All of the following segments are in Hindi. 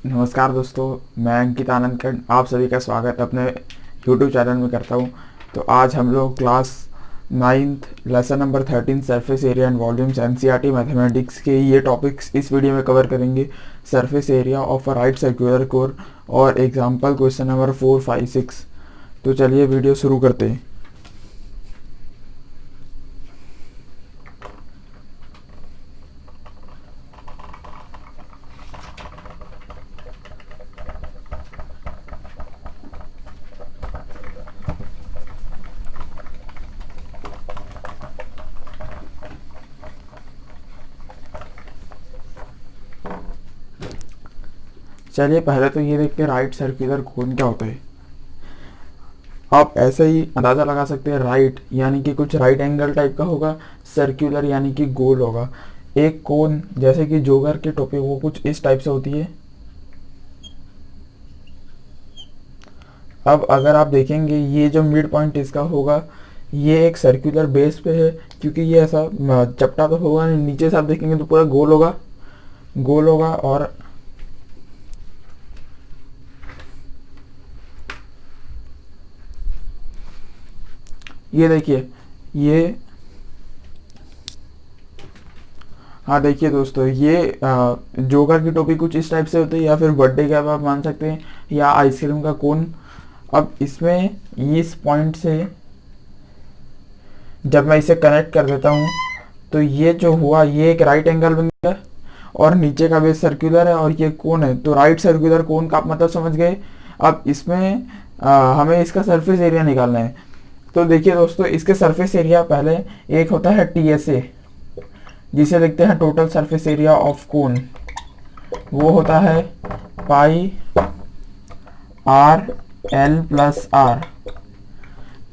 नमस्कार दोस्तों, मैं अंकित आनंद कर्ण आप सभी का स्वागत अपने YouTube चैनल में करता हूं। तो आज हम लोग class 9th lesson number 13 surface area and volumes NCERT mathematics के ये टॉपिक्स इस वीडियो में कवर करेंगे। Surface area of a right circular core और एग्जांपल क्वेश्चन नंबर 4, 5, 6। तो चलिए वीडियो शुरू करते हैं। चलिए पहले तो ये देखते हैं राइट सर्कुलर कोन क्या होता है। आप ऐसे ही अंदाज़ा लगा सकते हैं, राइट यानी कि कुछ राइट एंगल टाइप का होगा, सर्कुलर यानी कि गोल होगा। एक कोन जैसे कि जोगर की टोपी वो कुछ इस टाइप से होती है। अब अगर आप देखेंगे ये जो मिड पॉइंट इसका होगा ये एक सर्कुलर बेस पे है, क्योंकि ये ऐसा चपटा तो होगा नहीं, नीचे से आप देखेंगे तो पूरा गोल होगा, गोल होगा। और ये देखिए ये, हाँ देखिए दोस्तों, ये जोकर की टोपी कुछ इस टाइप से होती है, या फिर बर्थडे कैप आप मान सकते हैं, या आइसक्रीम का कोन। अब इसमें इस पॉइंट से जब मैं इसे कनेक्ट कर देता हूँ तो ये जो हुआ ये एक राइट एंगल बन गया, और नीचे का बेस सर्कुलर है और ये कोन है, तो राइट सर्कुलर कोन का आप मतलब समझ गए। अब इसमें हमें इसका सरफेस एरिया निकालना है। तो देखिए दोस्तों, इसके सरफेस एरिया पहले एक होता है TSA, जिसे लिखते हैं total surface area of cone. वो होता है पाई RL+R।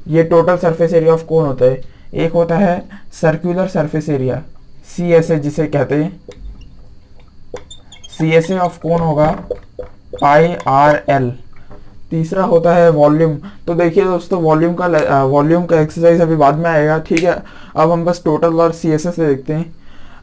ये total surface area of cone होता है। एक होता है सर्कुलर सरफेस एरिया, CSA जिसे कहते हैं। CSA ऑफ कोन होगा पाई RL। तीसरा होता है वॉल्यूम। तो देखिए दोस्तों, वॉल्यूम का एक्सरसाइज अभी बाद में आएगा, ठीक है। अब हम बस टोटल और CSA से देखते हैं।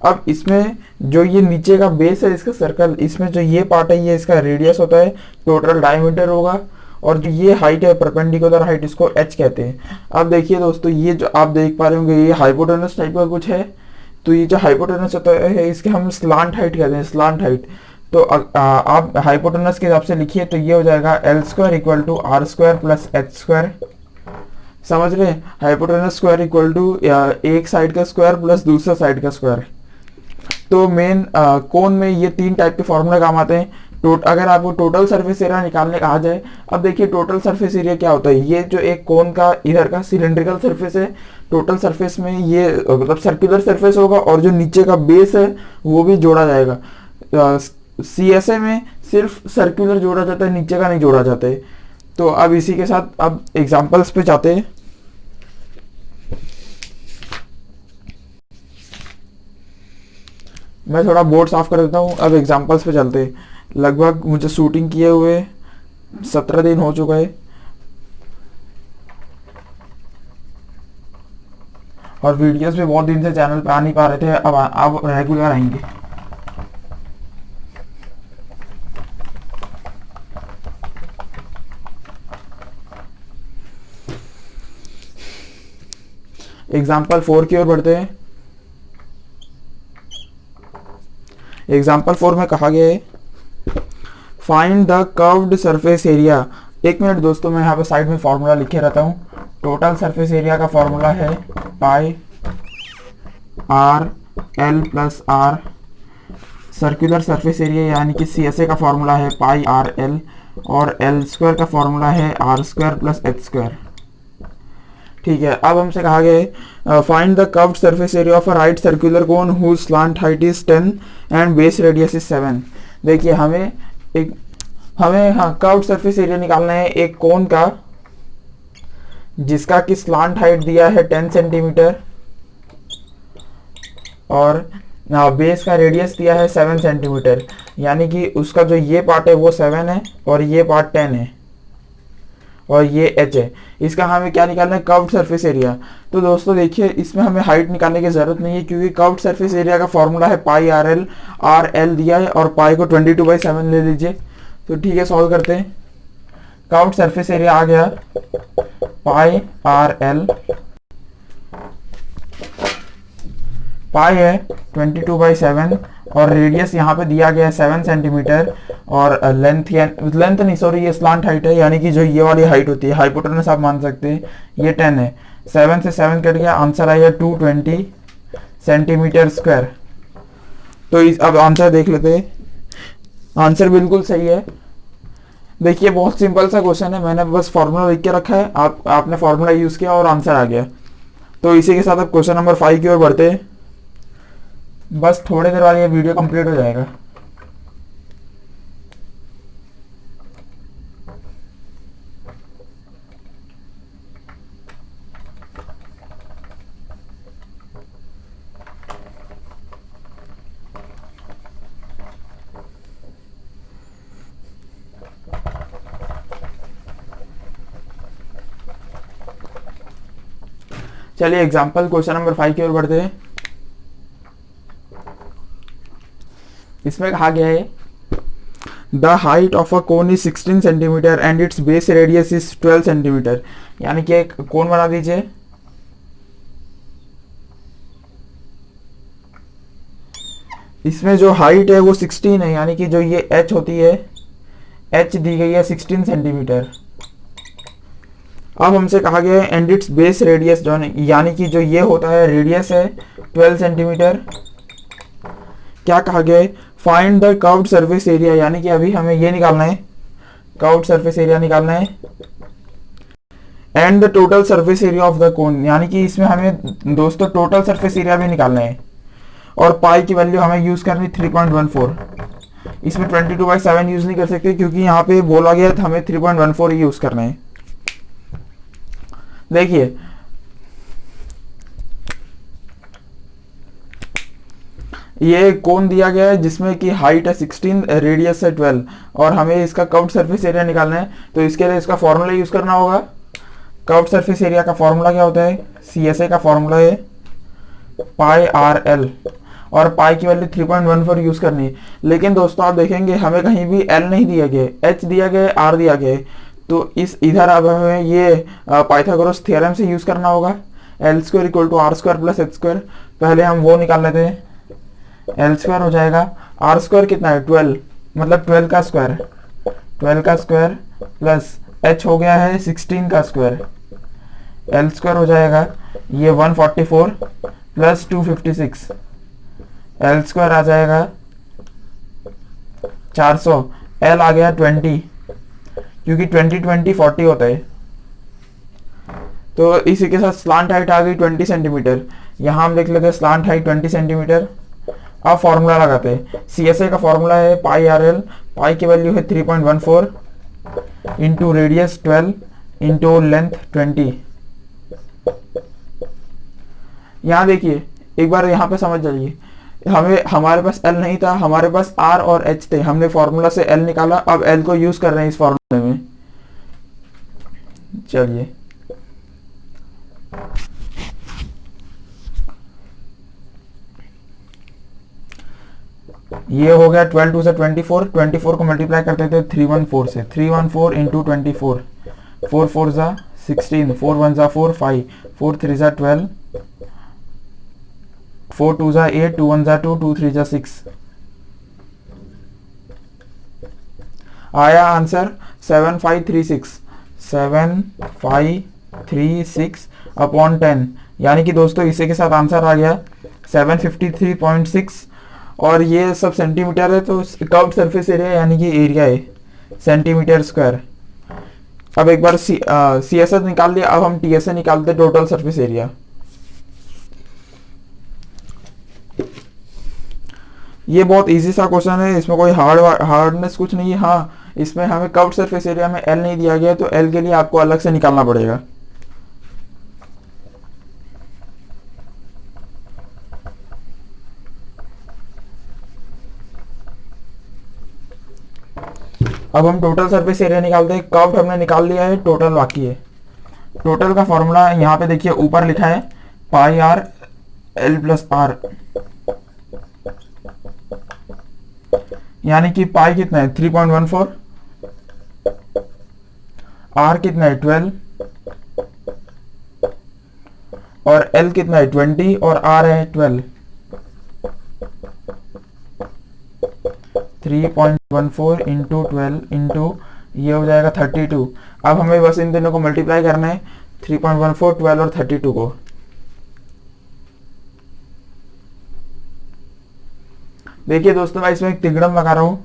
अब इसमें जो ये नीचे का बेस है इसका सर्कल, इसमें जो ये पार्ट है ये इसका रेडियस होता है, टोटल डायमीटर होगा। और जो ये हाइट है, परपेंडिकुलर हाइट, इसको H कहते हैं। अब देखिए दोस्तों, ये जो आप देख पा रहे होंगे ये हाइपोटेनस टाइप का कुछ है। तो ये जो हाइपोटेनस होता है इसके हम स्लांट हाइट कहते हैं, स्लांट हाइट। तो आप हाइपोटेनस के हिसाब से लिखिए तो ये हो जाएगा L² = R² + H²। समझ रहे हैं? हाइपोटेनस स्क्वायर इक्वल टू एक साइड का स्क्वायर प्लस दूसरा साइड का स्क्वायर। तो मेन कोन में ये तीन टाइप के फॉर्मूला काम आते हैं। अगर आपको टोटल सरफेस एरिया निकालने कहा जाए, अब देखिए टोटल सरफेस एरिया क्या होता है। ये जो एक कोन का इधर का सिलेंड्रिकल सरफेस है, टोटल सरफेस में ये मतलब सर्कुलर सरफेस होगा, और जो नीचे का बेस है वो भी जोड़ा जाएगा। CSA में सिर्फ सर्कुलर जोड़ा जाता है, नीचे का नहीं जोड़ा जाता है। तो अब इसी के साथ अब एग्जांपल्स पे जाते हैं। मैं थोड़ा बोर्ड साफ कर देता हूँ, अब एग्जांपल्स पे चलते हैं। लगभग मुझे शूटिंग किए हुए 17 दिन हो चुका है, और वीडियोस भी बहुत दिन से चैनल पे आ नहीं पा रहे थे। अब रेगुलर आएंगे। एग्जाम्पल 4 की ओर बढ़ते हैं। एग्जाम्पल 4 में कहा गया है find the curved surface area. एक मिनट दोस्तों, मैं यहाँ पे साइड में फॉर्मूला लिखे रहता हूँ। टोटल सरफेस एरिया का फॉर्मूला है पाई RL+R। सर्कुलर सरफेस एरिया यानी कि CSA का फॉर्मूला है पाई RL, और L² का फॉर्मूला है R² + H²। ठीक है। अब हमसे कहा गया है find the curved surface area of a right circular cone whose slant height is 10 and base radius is 7। देखिए हमें कर्व्ड सरफेस एरिया निकालना है एक कोन का जिसका कि स्लांट हाइट दिया है 10 सेंटीमीटर, और बेस का रेडियस दिया है 7 सेंटीमीटर। यानी कि उसका जो ये पार्ट है वो 7 है और ये पार्ट 10 है, और ये H है। इसका हमें क्या निकालना है? Curved surface area. तो दोस्तों देखिए, इसमें हमें हाइट निकालने की जरूरत नहीं है, क्योंकि कर्व्ड सरफेस एरिया का फॉर्मूला है पाई RL। RL दिया है और पाई को 22/7 ले लीजिए, तो ठीक है, सॉल्व करते हैं। कर्व्ड सरफेस एरिया आ गया पाई आर एल, पाई है 22/7 और रेडियस यहाँ पे दिया गया है 7 सेंटीमीटर, और लेंथ नहीं सॉरी, ये स्लांट हाइट है, यानी कि जो ये वाली हाइट होती है हाइपोटेनस आप मान सकते हैं, ये 10 है। 7 से 7 कट गया, आंसर आया 220 सेंटीमीटर स्क्वायर। तो अब आंसर देख लेते हैं। आंसर बिल्कुल सही है। देखिए बहुत सिंपल सा क्वेश्चन है, मैंने बस फॉर्मूला लिख के रखा है, आपने फॉर्मूला यूज किया और आंसर आ गया। तो इसी के साथ अब क्वेश्चन नंबर 5 की ओर बढ़ते हैं। बस थोड़ी देर बाद ये वीडियो कंप्लीट हो जाएगा। चलिए एग्जांपल क्वेश्चन नंबर 5 की ओर बढ़ते हैं। इसमें कहा गया है the height of a cone is 16 centimetre and it's base radius is 12 centimetre. यानी कि एक कोन बना दीजिए, इसमें जो हाइट है वो 16 है, यानी कि जो ये h होती है, h दी गई है 16 सेंटीमीटर। अब हमसे कहा गया है एंड इट्स बेस रेडियस, जो यानी कि जो ये होता है रेडियस है 12 सेंटीमीटर। क्या कहा गया है, find the curved surface area, यानी कि अभी हमें ये निकालना है, कर्व्ड सरफेस एरिया निकालना है, and the total surface area of the cone, यानी कि इसमें हमें दोस्तों टोटल सरफेस एरिया भी निकालना है। और पाई की वैल्यू हमें यूज करनी 3.14। इसमें 22/7 यूज नहीं कर सकते क्योंकि यहाँ पे बोला गया था हमें 3.14 ही यूज करना है। देखिए ये कोन दिया गया है जिसमें कि हाइट है 16, रेडियस है 12 और हमें इसका कर्व्ड सरफेस एरिया निकालना है। तो इसके लिए इसका फॉर्मूला यूज करना होगा। कर्व्ड सरफेस एरिया का फॉर्मूला क्या होता है, CSA का फॉर्मूला है पाई आर एल, और पाई की वैल्यू 3.14 यूज करनी है। लेकिन दोस्तों आप देखेंगे हमें कहीं भी एल नहीं दिया गया, एच दिया गया, आर दिया गया। तो इस इधर अब हमें ये पाइथागोरस थ्योरम से यूज करना होगा, L² = R² + H²। पहले हम वो निकाल लेते हैं। L² हो जाएगा, R² कितना है 12, मतलब 12 का स्क्वायर, 12 का स्क्वायर प्लस H हो गया है 16 का स्क्वायर। L² हो जाएगा ये 144 प्लस 256, L² आ जाएगा 400, L आ गया 20, क्योंकि 20 40 होता है। तो इसी के साथ स्लांट हाइट आ गई 20 सेंटीमीटर। यहाँ हम लिख लेते हैं स्लांट हाइट 20 सेंटीमीटर। अब फॉर्मूला लगाते हैं। CSA का फॉर्मूला है पाई आर एल, पाई की वैल्यू है 3.14 इंटू रेडियस 12 इंटू लेंथ 20। यहाँ देखिए एक बार यहाँ पे समझ जाइए, हमारे पास L नहीं था, हमारे पास R और H थे, हमने फॉर्मूला से L निकाला, अब L को यूज कर रहे हैं इस फॉर्मूले में। चलिए ये हो गया 12 2 से 24, 24 को मल्टीप्लाई करते थे 314 से, 314 इंटू 24, 4 4 जा 16, 4 1 जा 4 5, 4 3 जा 12, 4 2 जा 8, 2 1 जा 2, 2 3 जा 6। आया आंसर 7536, 7536 अपॉन 10, यानी कि दोस्तों इसी के साथ आंसर आ गया 753.6। और ये सब सेंटीमीटर है, तो कर्व्ड सरफेस एरिया यानी कि एरिया है सेंटीमीटर स्क्वायर। अब एक बार CSS निकाल लिया, अब हम TSA निकालते, टोटल सरफेस एरिया। ये बहुत इजी सा क्वेश्चन है, इसमें कोई हार्डनेस कुछ नहीं है। हाँ इसमें हमें कर्व्ड सरफेस एरिया में L नहीं दिया गया, तो L के लिए आपको अलग से निकालना पड़ेगा। अब हम टोटल सरफेस एरिया निकालते हैं। कर्व्ड हमने निकाल लिया है, टोटल बाकी है। टोटल का फॉर्मूला यहाँ पे देखिए ऊपर लिखा है पाई आर एल प्लस आर, यानी कि पाई कितना है 3.14 R कितना है 12 और L कितना है 20 और R है 12। 3.14 इंटू 12 इंटू ये हो जाएगा 32। अब हमें बस इन दोनों को मल्टीप्लाई करना है, 3.14, 12 और 32 को। देखिए दोस्तों, मैं इसमें एक तिगड़म लगा रहा हूँ।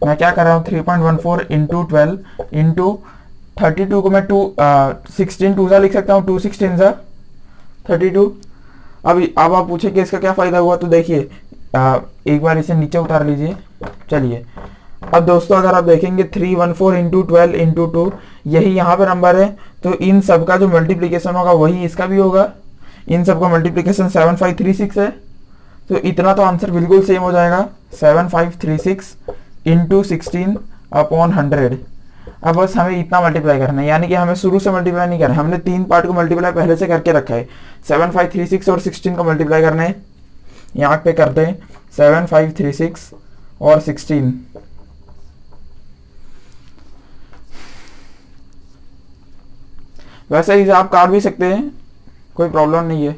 मैं क्या कर रहा हूँ, 3.14 इंटू 12 इंटू 32 को मैं 16 टू सा लिख सकता हूँ, 2 16 सा 32। अब आप पूछे कि इसका क्या फ़ायदा हुआ, तो देखिए एक बार इसे नीचे उतार लीजिए। चलिए अब दोस्तों अगर आप देखेंगे 314 इंटू 12 इंटू 2 यही यहाँ पे नंबर है, तो इन सब का जो मल्टीप्लिकेशन होगा वही इसका भी होगा। इन सब का मल्टीप्लिकेशन 7536 है, तो इतना तो आंसर बिल्कुल सेम हो जाएगा, 7536 इंटू 16 अपॉन 100। अब बस हमें इतना मल्टीप्लाई करना है, यानी कि हमें शुरू से मल्टीप्लाई नहीं करना है, हमने 3 पार्ट को मल्टीप्लाई पहले से करके रखा है। 7536 और 16 को मल्टीप्लाई करना है, यहाँ पे करते हैं 7536 और 16। वैसे ही आप काट भी सकते हैं, कोई प्रॉब्लम नहीं है।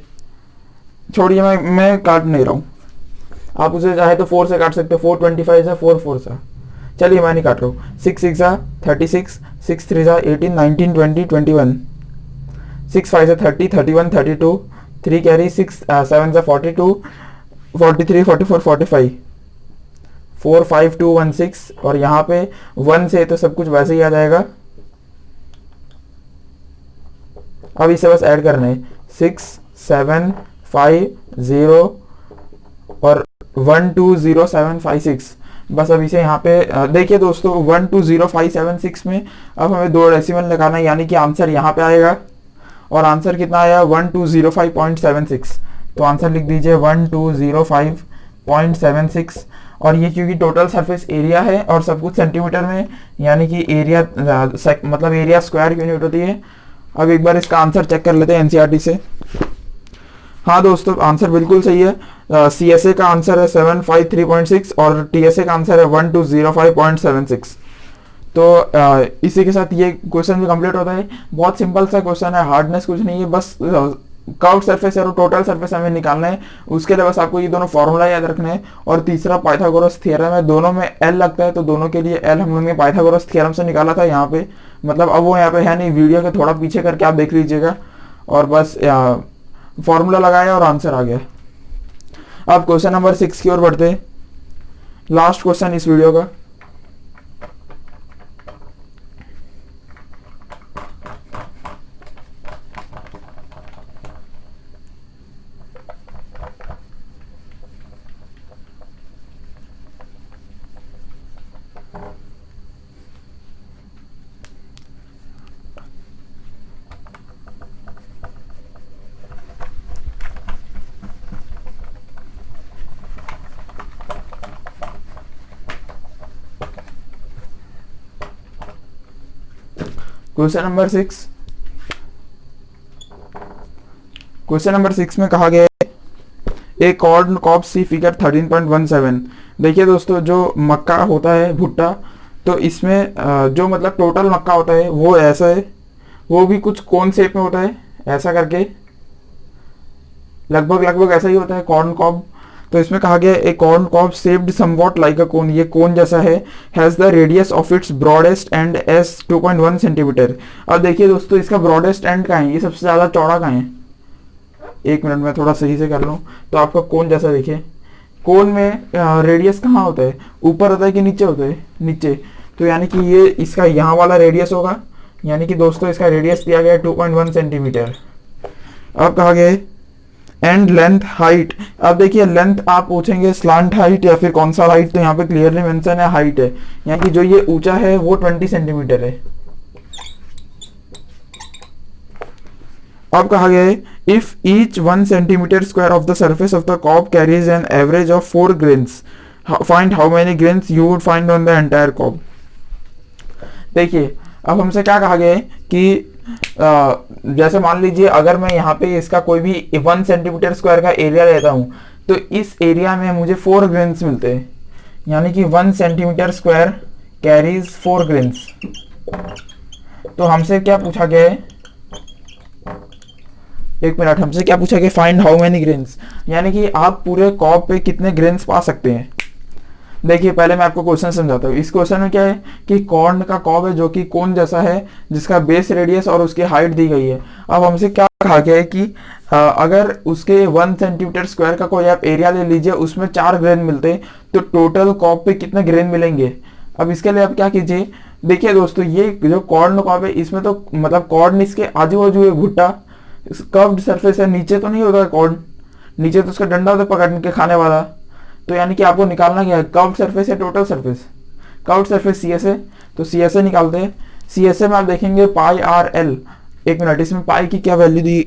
छोड़िए, मैं काट नहीं रहा हूँ, आप उसे चाहे तो 4 से काट सकते हो, 425 है, 4 4 सा। चलिए मैं नहीं काट रहा हूँ। 6 6 सा 36, 6 3 सा 18, 19 20 21, 6 5 सा 30, 31 32, 3 कैरी, 6 7 सा 42, 43 44 45, 4 5 2 1 6 और यहाँ पे 1 से तो सब कुछ वैसे ही आ जाएगा। अब इसे बस ऐड करना है, 6 7 5 0 और 1 2 0 7 5 6। बस अब इसे यहाँ पे देखिए दोस्तों, 1 2 0 5 7 6 में अब हमें 2 डेसिमल लगाना है, यानी कि आंसर यहाँ पे आएगा। और आंसर कितना आया, 1205.76। तो आंसर लिख दीजिए 1205.76। और ये क्योंकि टोटल सरफेस एरिया है और सब कुछ सेंटीमीटर में, यानी कि एरिया मतलब एरिया स्क्वायर यूनिट होती है। अब एक बार इसका आंसर चेक कर लेते हैं एनसीईआरटी से। हाँ दोस्तों, आंसर बिल्कुल सही है। CSA का आंसर है 753.6 और TSA का आंसर है 1205.76। तो इसी के साथ ये क्वेश्चन भी कंप्लीट होता है। बहुत सिंपल सा क्वेश्चन है, हार्डनेस कुछ नहीं है, बस कर्व सरफेस और टोटल सरफेस हमें निकालना है। उसके लिए बस आपको ये दोनों फॉर्मूला याद रखने हैं। और तीसरा पाइथागोरस थ्योरम है, दोनों में L लगता है, तो दोनों के लिए L हम लोग ने पाइथागोरस थ्योरम से निकाला था यहाँ पे। मतलब अब वो यहाँ पे है नहीं, वीडियो के थोड़ा पीछे करके आप देख लीजिएगा। और बस फॉर्मूला लगाया और आंसर आ गया। अब क्वेश्चन नंबर 6 की ओर बढ़ते हैं, लास्ट क्वेश्चन इस वीडियो का। क्वेश्चन नंबर 6, क्वेश्चन नंबर 6 में कहा गया है ए कॉर्न कॉब सी फिगर 13.17। देखिए दोस्तों, जो मक्का होता है भुट्टा, तो इसमें जो मतलब टोटल मक्का होता है वो ऐसा है, वो भी कुछ कोन शेप में होता है, ऐसा करके लगभग ऐसा ही होता है कॉर्न कॉब। तो इसमें कहा गया a corn cob shaped somewhat like a cone, ये कोन जैसा है, has the radius of its broadest end as 2.1 centimetre. अब देखिए दोस्तों, इसका ब्रॉडेस्ट एंड कहाँ है, ये सबसे ज़्यादा चौड़ा कहाँ है। एक मिनट में थोड़ा सही से कर लूँ तो आपका कोन जैसा देखिए, कोन में रेडियस कहाँ होता है, ऊपर होता है कि नीचे होता है, नीचे। तो यानी कि ये इसका यहाँ वाला रेडियस होगा, यानी कि दोस्तों इसका रेडियस दिया गया है 2.1 सेंटीमीटर। अब कहा गया है एंड लेंथ हाइट। अब देखिए लेंथ आप पूछेंगे स्लांट हाइट या फिर कौन सा हाइट, तो यहाँ पे क्लियरली मेंशन है हाइट है, यानी कि जो ये ऊंचा है वो 20 सेंटीमीटर है। अब कहा गया है if each 1 centimetre square of the surface of the cob carries an average of 4 grains, find how many grains you would find on the entire cob. देखिए अब हमसे क्या कहा गया है कि जैसे मान लीजिए अगर मैं यहाँ पे इसका कोई भी 1 सेंटीमीटर स्क्वायर का एरिया लेता हूँ, तो इस एरिया में मुझे 4 ग्रेन्स मिलते हैं, यानी कि 1 सेंटीमीटर स्क्वायर कैरीज 4 ग्रेन्स। तो हमसे क्या पूछा गया है, एक मिनट, हमसे क्या पूछा गया, फाइंड हाउ मेनी ग्रेन्स, यानी कि आप पूरे कॉप पे कितने ग्रेन्स पा सकते हैं। देखिए पहले मैं आपको क्वेश्चन समझाता हूँ। इस क्वेश्चन में क्या है कि कॉर्न का कॉब है जो कि कोन जैसा है, जिसका बेस रेडियस और उसकी हाइट दी गई है। अब हमसे क्या कहा गया है कि अगर उसके 1 सेंटीमीटर स्क्वायर का कोई आप एरिया ले लीजिए, उसमें 4 ग्रेन मिलते हैं, तो टोटल कॉब पे कितने ग्रेन मिलेंगे। अब इसके लिए आप क्या कीजिए, देखिए दोस्तों, ये जो कॉर्न कॉब है इसमें तो मतलब कॉर्न इसके आजू बाजू एक भुट्टा कर्व्ड सरफेस है, नीचे तो नहीं होता कॉर्न, नीचे तो उसका डंडा होता है पकड़ के खाने वाला। तो यानी कि आपको निकालना क्या है, कर्व्ड सरफेस है total surface, curved surface C S A, तो सी एस ए निकालते हैं। सी एस ए में आप देखेंगे पाई आर एल, एक मिनट, इसमें पाई की क्या वैल्यू दी,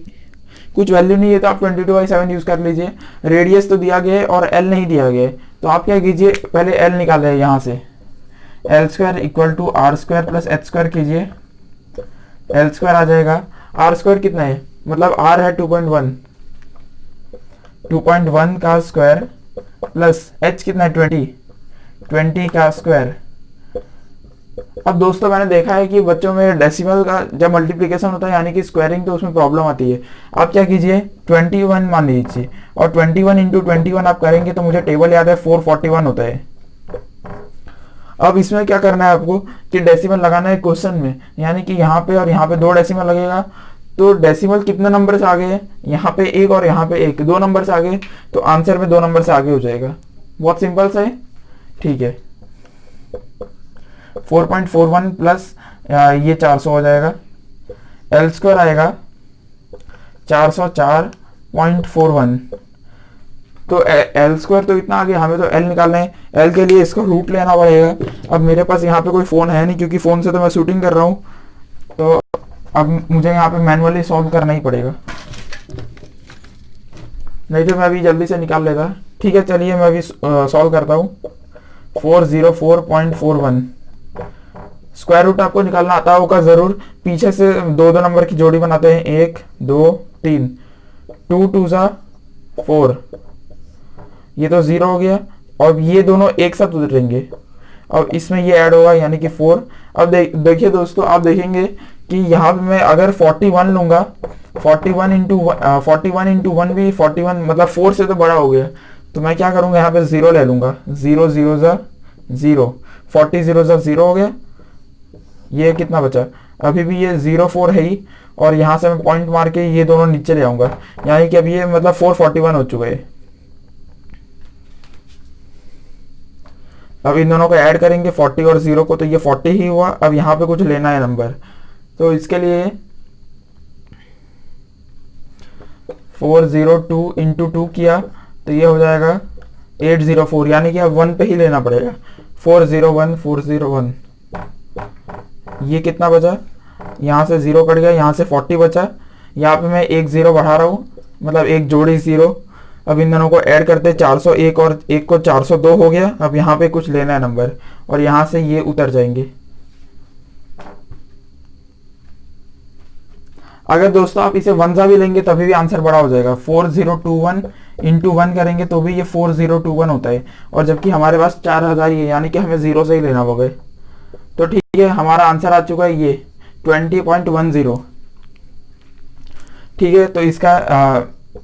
कुछ वैल्यू नहीं है तो आप 22/7 यूज कर लीजिए। रेडियस तो दिया गया है और एल नहीं दिया गया है, तो आप क्या कीजिए, पहले एल निकाले यहाँ से, L square equal to R square plus H square कीजिए, एल स्क्वायर आ जाएगा, आर स्क्वायर कितना है, मतलब आर है 2.1, 2.1 का स्क्वायर प्लस एच कितना है 20, 20 का स्क्वायर। अब दोस्तों मैंने देखा है कि बच्चों में डेसिमल का जब मल्टीप्लिकेशन होता है यानी कि स्क्वायरिंग, तो उसमें प्रॉब्लम आती है। आप क्या कीजिए 21 मान लीजिए, और 21 इंटू 21 आप करेंगे तो मुझे टेबल याद है 441 होता है। अब इसमें क्या करना है आपको कि डेसिमल लगाना है क्वेश्चन में, यानी कि यहाँ पे और यहाँ पे 2 डेसिमल लगेगा। तो डेसिमल कितने नंबर से आगे है, यहाँ पे 1 और यहाँ पे 1, 2 नंबर से आगे, तो आंसर में 2 नंबर से आगे हो जाएगा। बहुत सिंपल सा है, ठीक है। 4.41 प्लस ये 400 हो जाएगा, एल स्क्वायर आएगा 404.41, तो एल स्क्वायर तो इतना आ गया, हमें तो एल निकालना है, एल के लिए इसका रूट लेना पड़ेगा। अब मेरे पास यहाँ पे कोई फ़ोन है नहीं, क्योंकि फ़ोन से तो मैं शूटिंग कर रहा हूँ, तो अब मुझे यहाँ पे मैनुअली सॉल्व करना ही पड़ेगा, नहीं तो मैं अभी जल्दी से निकाल लेता। ठीक है, चलिए मैं अभी सॉल्व करता हूँ। 404.41 स्क्वायर रूट आपको निकालना आता होगा ज़रूर, पीछे से 2 नंबर की जोड़ी बनाते हैं, 1 2 3, 2 2 ज़ा 4, ये तो 0 हो गया, और ये दोनों एक साथ उतरेंगे, अब इसमें ये ऐड होगा यानी कि 4। अब देखिए दोस्तों, आप देखेंगे कि यहाँ पे मैं अगर 41 लूंगा, 41 इंटू 1 भी 41, मतलब 4 से तो बड़ा हो गया, तो मैं क्या करूँगा, यहाँ पे 0 ले लूंगा, 0 0 ज़ा 0, 40 0 ज़ा 0 हो गया। ये कितना बचा, अभी भी ये 0 4 है ही, और यहाँ से मैं पॉइंट मार के ये दोनों नीचे ले आऊंगा, यानी कि अब ये मतलब 441 हो चुका है। अब इन दोनों को ऐड करेंगे 40 और 0 को, तो ये 40 ही हुआ। अब यहाँ पे कुछ लेना है नंबर, तो इसके लिए 402 इंटू 2 किया तो ये हो जाएगा 804, यानी कि अब 1 पे ही लेना पड़ेगा, 401 401। ये कितना बचा, यहाँ से 0 कट गया, यहाँ से 40 बचा, यहाँ पे मैं एक 0 बढ़ा रहा हूँ, मतलब एक जोड़ी 0। अब इन दोनों को ऐड करते 401 और 1 को 402 हो गया। अब यहाँ पे कुछ लेना है नंबर, और यहाँ से ये उतर जाएंगे। अगर दोस्तों आप इसे 1 सा भी लेंगे तभी भी आंसर बड़ा हो जाएगा, 4021 इंटू 1 करेंगे तो भी ये 4021 होता है, और जबकि हमारे पास 4000 ही है, यानी कि हमें 0 से ही लेना होगा। तो ठीक है, हमारा आंसर आ चुका है ये 20.10। ठीक है, तो इसका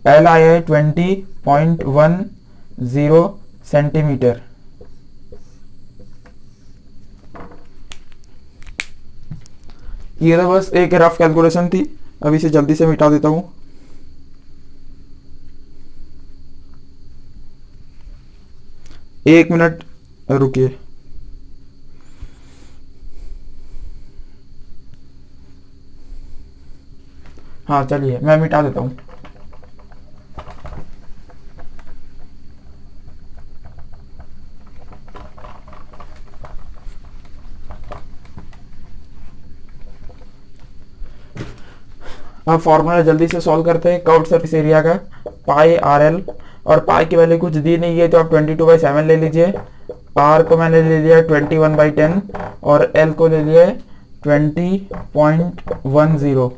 एल आया है 20.10 सेंटीमीटर। ये तो बस एक रफ कैलकुलेशन थी, अब इसे जल्दी से मिटा देता हूँ। एक मिनट रुकिए। हाँ चलिए मैं मिटा देता हूँ। अब फॉर्मूला जल्दी से सॉल्व करते हैं। कर्व्ड सरफेस एरिया का पाई आर एल, और पाई की वैल्यू कुछ दी नहीं है तो आप 22/7 ले लीजिए। आर को मैंने ले लिया 21/10 और एल को ले लिया 20.10।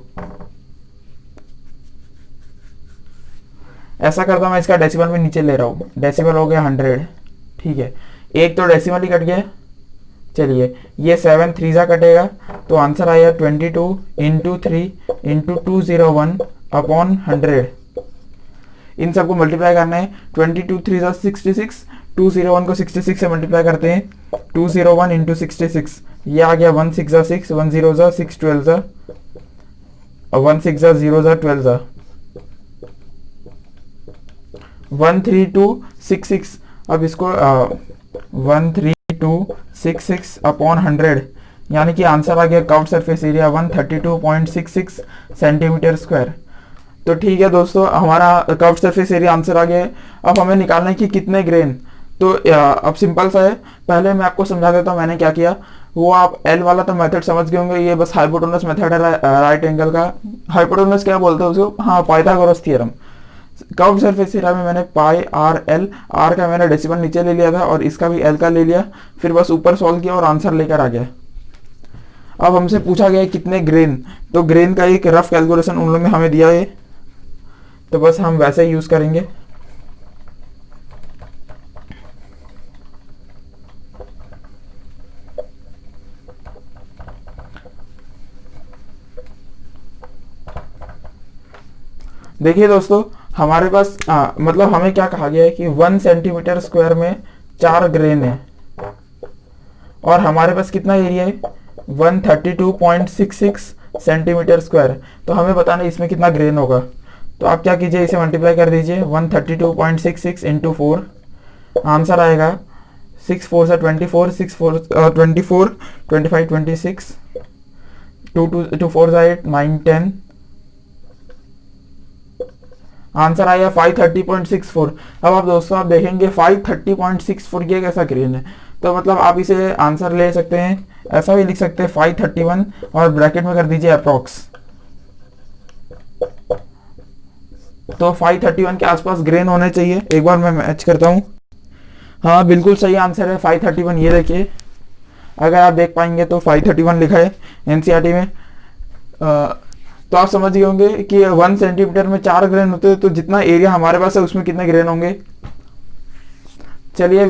ऐसा करता मैं इसका डेसिमल में नीचे ले रहा हूँ, डेसिमल हो गया 100। ठीक है, एक तो डेसिमल ही कट गया, चलिए ये 7 3 जा कटेगा तो आंसर आया 22 इंटू 3 इंटू 201 अपॉन 100। इन सबको मल्टीप्लाई करना है। 22 3 जा 66, 201 को 66 से मल्टीप्लाई करते हैं। 201 इंटू 66, ये आ गया 1 6 जा 6, 1 0 जा 6 12 जा, 1 6 जा 0 जा 12 जा, 13266। अब इसको 13266 अपॉन 100, यानी कि आंसर आ गया curved surface area 132.66 centimetre square. तो ठीक है दोस्तों, हमारा कर्व्ड सरफेस एरिया आंसर आ गया। अब हमें निकालना है कि कितने ग्रेन। तो अब सिंपल सा है, पहले मैं आपको समझा देता हूँ मैंने क्या किया। वो आप एल वाला तो मेथड समझ गए होंगे, ये बस हाइपोटेन्यूस मेथड है राइट एंगल का। हाइपोटेन्यूस क्या बोलते हैं उसको, हाँ Pythagoras theorem. Curved surface area में मैंने पाई आर एल, आर का मैंने डेसिमल नीचे ले लिया था और इसका भी एल का ले लिया, फिर बस ऊपर सॉल्व किया और आंसर लेकर आ गया। अब हमसे पूछा गया कितने ग्रेन, तो ग्रेन का एक रफ कैलकुलेशन उन लोगों ने हमें दिया है, तो बस हम वैसे ही यूज करेंगे। देखिए दोस्तों, हमारे पास मतलब हमें क्या कहा गया है कि 1 सेंटीमीटर स्क्वायर में 4 ग्रेन है और हमारे पास कितना एरिया है 132.66 सेंटीमीटर स्क्वायर। तो हमें बताना है इसमें कितना ग्रेन होगा। तो आप क्या कीजिए, इसे मल्टीप्लाई कर दीजिए 132.66 इंटू 4, आंसर आएगा 6 4 से 24, 6 4 24, 25 26, 2 4 से 8 9 10, आंसर आया 530.64। अब आप दोस्तों आप देखेंगे 530.64 ये कैसा ग्रेन है, तो मतलब आप इसे आंसर ले सकते हैं, ऐसा भी लिख सकते हैं 531 और ब्रैकेट में कर दीजिए अप्रॉक्स। तो 531 के आसपास ग्रेन होने चाहिए। एक बार मैं मैच करता हूँ, हाँ बिल्कुल सही आंसर है 531। ये देखिए, अगर आप देख पाएंगे तो 531 लिखा है एनसीईआरटी में। तो आप समझ गए होंगे कि 1 सेंटीमीटर में 4 ग्रेन होते हैं, तो जितना एरिया हमारे पास है उसमें कितने ग्रेन होंगे। चलिए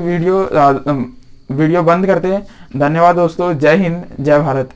वीडियो बंद करते हैं। धन्यवाद दोस्तों, जय हिंद जय भारत।